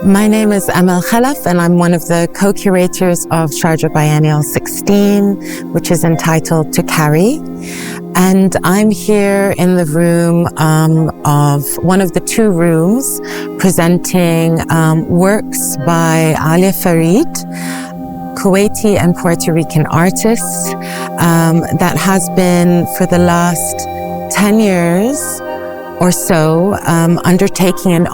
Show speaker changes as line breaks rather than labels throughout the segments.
My name is Amal Khalaf, and I'm one of the co-curators of Sharjah Biennial 16, which is entitled To Carry. And I'm here in the room of one of the two rooms presenting works by Alia Farid, Kuwaiti and Puerto Rican artists, that has been for the last 10 years or so undertaking an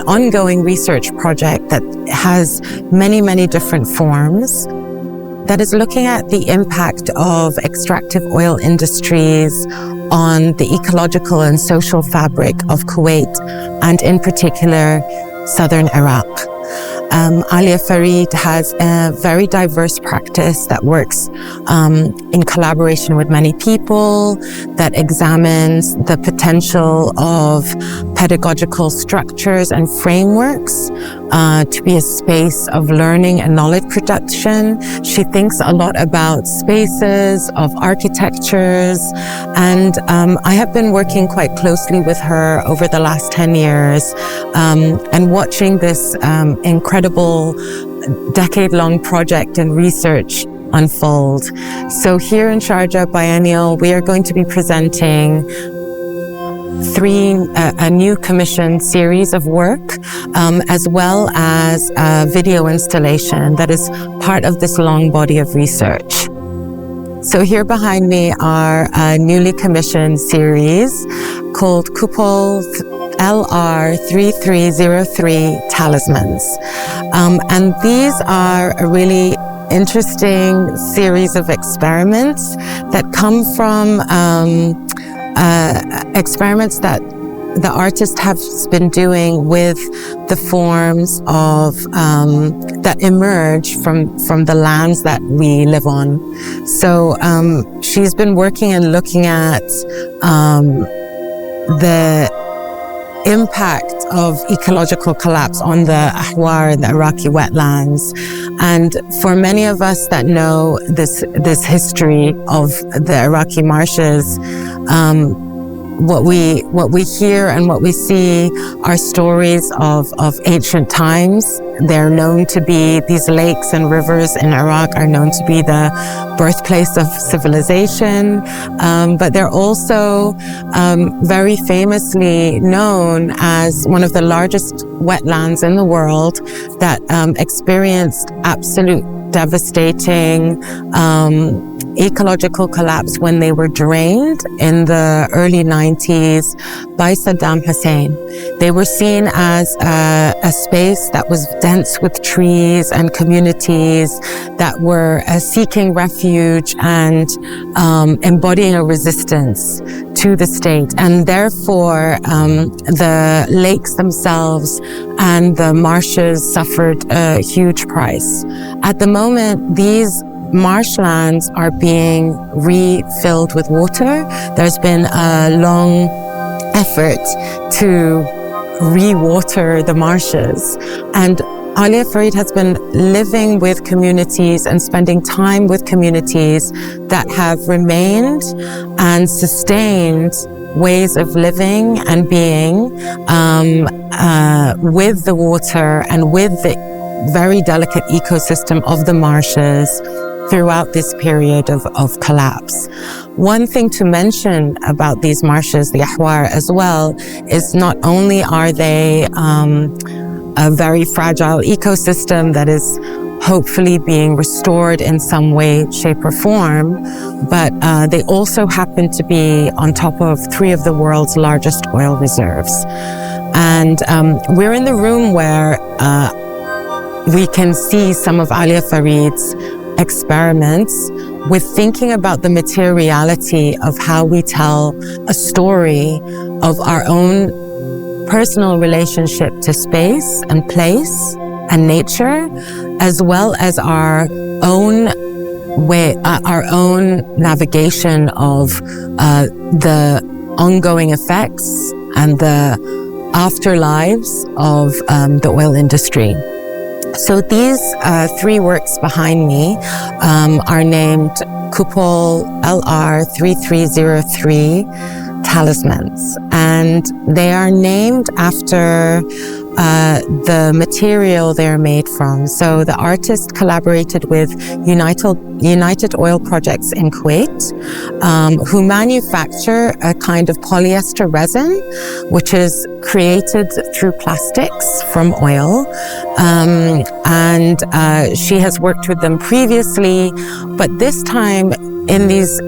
ongoing research project that has many different forms, that is looking at the impact of extractive oil industries on the ecological and social fabric of Kuwait, and in particular, southern Iraq. Alia Farid has a very diverse practice that works in collaboration with many people, that examines the potential of pedagogical structures and frameworks to be a space of learning and knowledge production. She thinks a lot about spaces, of architectures, and I have been working quite closely with her over the last 10 years and watching this incredible decade-long project and research unfold. So here in Sharjah Biennial, we are going to be presenting a new commission series of work, as well as a video installation that is part of this long body of research. So here behind me are a newly commissioned series called Kupol LR 3303 Talismans. And these are a really interesting series of experiments that come from experiments that the artist has been doing with the forms of that emerge from the lands that we live on. So she's been working and looking at the impact of ecological collapse on the Ahwar, the Iraqi wetlands. And for many of us that know this history of the Iraqi marshes, what we hear and what we see are stories of ancient times. They're known to be, these lakes and rivers in Iraq are known to be the birthplace of civilization, but they're also very famously known as one of the largest wetlands in the world that experienced absolute devastating ecological collapse when they were drained in the early 90s by Saddam Hussein. They were seen as a space that was dense with trees and communities that were seeking refuge and embodying a resistance to the state. And therefore, the lakes themselves and the marshes suffered a huge price. At the moment, these marshlands are being refilled with water. There's been a long effort to re-water the marshes. And Alia Farid has been living with communities and spending time with communities that have remained and sustained ways of living and being with the water and with the very delicate ecosystem of the marshes throughout this period of collapse. One thing to mention about these marshes, the Ahwar as well, is not only are they a very fragile ecosystem that is hopefully being restored in some way, shape or form, but they also happen to be on top of three of the world's largest oil reserves. And we're in the room where we can see some of Alia Farid's experiments with thinking about the materiality of how we tell a story of our own personal relationship to space and place and nature, as well as our own way, our own navigation of the ongoing effects and the afterlives of the oil industry. So these three works behind me are named Kupol LR 3303 Talismans, and they are named after the material they're made from. So the artist collaborated with United Oil Projects in Kuwait, who manufacture a kind of polyester resin, which is created through plastics from oil. And she has worked with them previously, but this time in these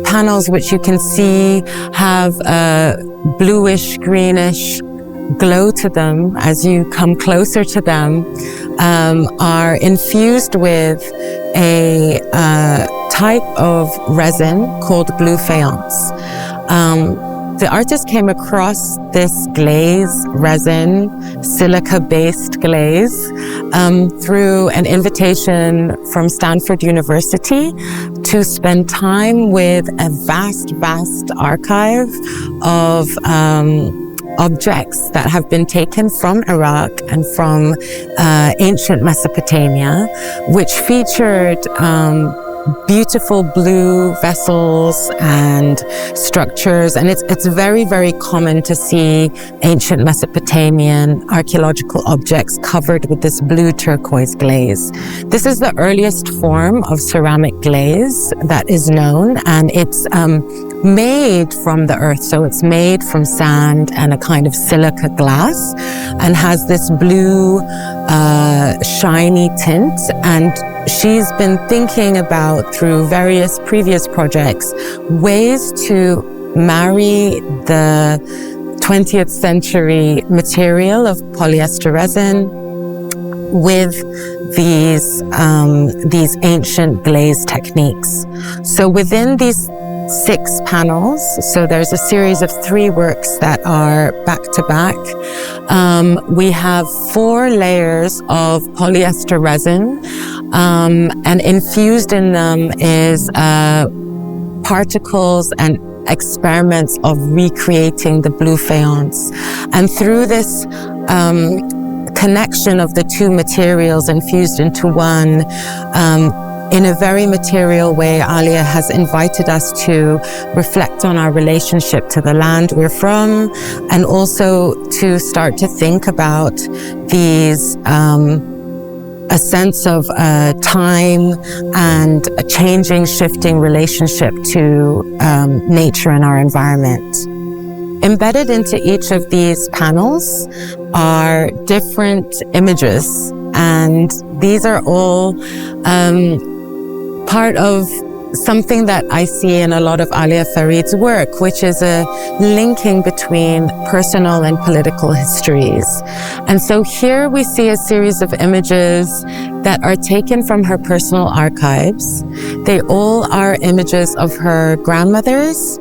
panels, which you can see have a bluish, greenish glow to them as you come closer to them, are infused with a type of resin called blue faience. The artist came across this glaze, resin, silica-based glaze, through an invitation from Stanford University to spend time with a vast archive of objects that have been taken from Iraq and from ancient Mesopotamia, which featured beautiful blue vessels and structures. And it's very common to see ancient Mesopotamian archaeological objects covered with this blue turquoise glaze. This is the earliest form of ceramic glaze that is known, and it's made from the earth. So it's made from sand and a kind of silica glass, and has this blue shiny tint. And she's been thinking about, through various previous projects, ways to marry the 20th century material of polyester resin with these ancient glaze techniques. So within these 6 panels, so there's a series of 3 works that are back to back. We have 4 layers of polyester resin, and infused in them is particles and experiments of recreating the blue faience. And through this connection of the 2 materials infused into one, in a very material way, Alia has invited us to reflect on our relationship to the land we're from, and also to start to think about these, a sense of time and a changing, shifting relationship to nature and our environment. Embedded into each of these panels are different images, and these are all part of something that I see in a lot of Alia Farid's work, which is a linking between personal and political histories. And so here we see a series of images that are taken from her personal archives. They all are images of her grandmothers,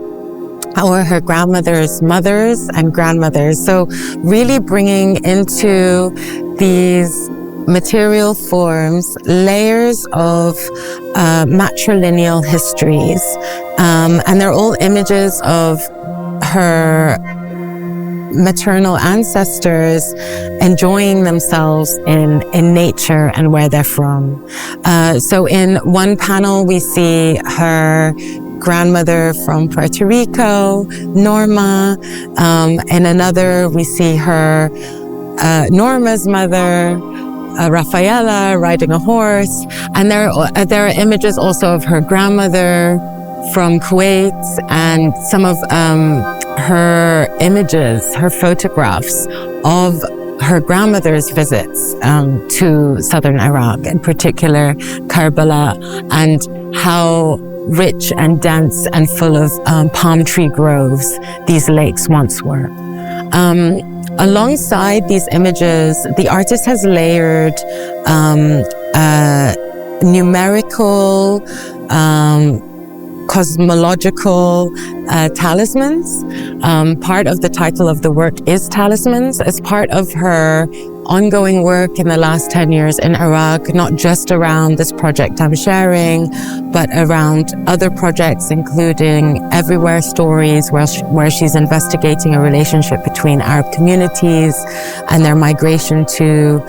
or her grandmother's mothers and grandmothers. So really bringing into these material forms layers of matrilineal histories, and they're all images of her maternal ancestors enjoying themselves in nature and where they're from. So in one panel we see her grandmother from Puerto Rico, Norma. In another we see her Norma's mother, Rafaela, riding a horse. And there are images also of her grandmother from Kuwait, and some of her images, her photographs of her grandmother's visits to southern Iraq, in particular Karbala, and how rich and dense and full of palm tree groves these lakes once were. Alongside these images, the artist has layered numerical, cosmological talismans. Part of the title of the work is Talismans, as part of her ongoing work in the last 10 years in Iraq, not just around this project I'm sharing, but around other projects, including Everywhere Stories, where she's investigating a relationship between Arab communities and their migration to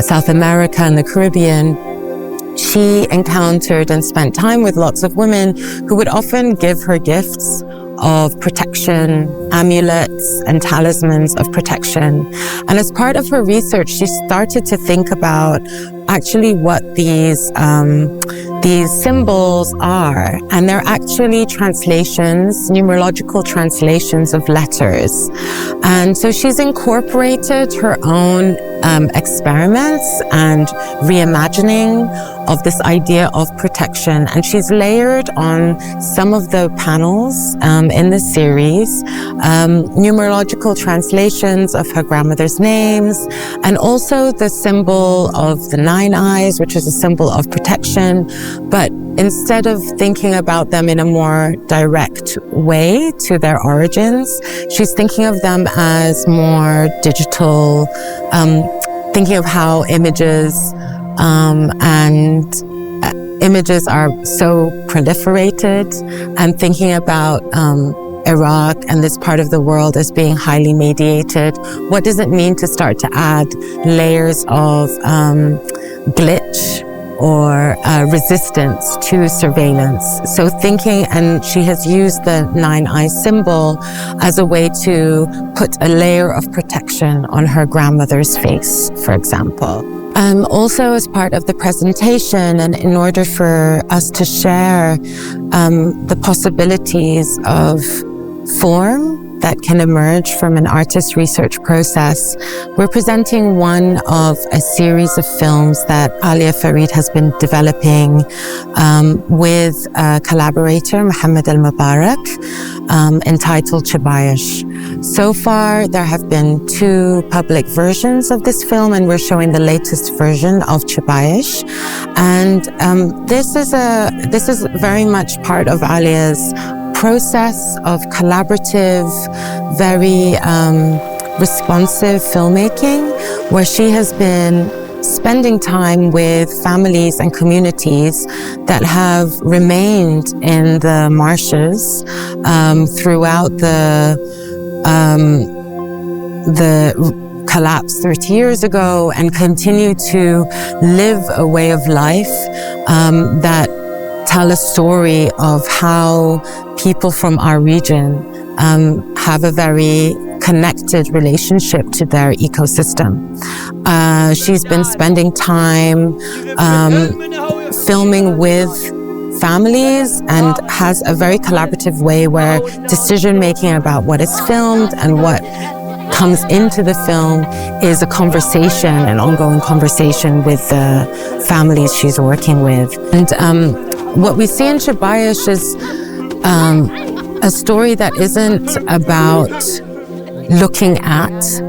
South America and the Caribbean. She encountered and spent time with lots of women who would often give her gifts of protection, amulets and talismans of protection. And as part of her research, she started to think about actually what these symbols are. And they're actually translations, numerological translations of letters. And so she's incorporated her own experiments and reimagining of this idea of protection. And she's layered on some of the panels in the series, numerological translations of her grandmother's names, and also the symbol of the 9 eyes, which is a symbol of protection. But instead of thinking about them in a more direct way to their origins, she's thinking of them as more digital, thinking of how images images are so proliferated, and thinking about Iraq and this part of the world as being highly mediated. What does it mean to start to add layers of glitch or resistance to surveillance? So thinking, and she has used the 9-eye symbol as a way to put a layer of protection on her grandmother's face, for example. Also, as part of the presentation, and in order for us to share the possibilities of form that can emerge from an artist's research process, we're presenting one of a series of films that Alia Farid has been developing with a collaborator, Mohammed Al-Mubarak, entitled Chibayish. So far, there have been 2 public versions of this film, and we're showing the latest version of Chibayish. And this is very much part of Alia's process of collaborative, very responsive filmmaking, where she has been spending time with families and communities that have remained in the marshes throughout the collapse 30 years ago, and continue to live a way of life that tell a story of how people from our region have a very connected relationship to their ecosystem. She's been spending time filming with families, and has a very collaborative way where decision-making about what is filmed and what comes into the film is a conversation, an ongoing conversation with the families she's working with. And what we see in Chibayish is a story that isn't about looking at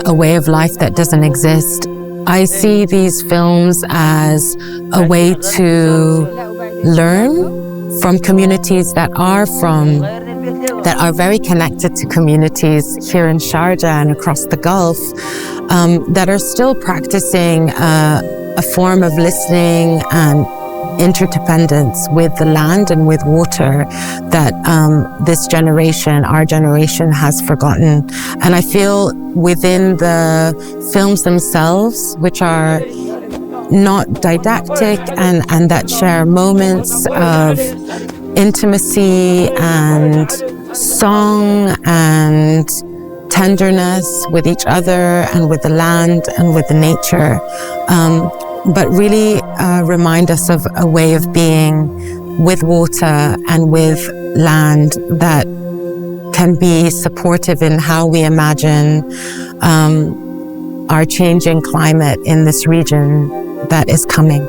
a way of life that doesn't exist. I see these films as a way to learn from communities that are very connected to communities here in Sharjah and across the Gulf, that are still practicing a form of listening and interdependence with the land and with water that this generation, our generation, has forgotten. And I feel within the films themselves, which are not didactic and that share moments of intimacy and song and tenderness with each other and with the land and with the nature, but really remind us of a way of being with water and with land that can be supportive in how we imagine our changing climate in this region that is coming.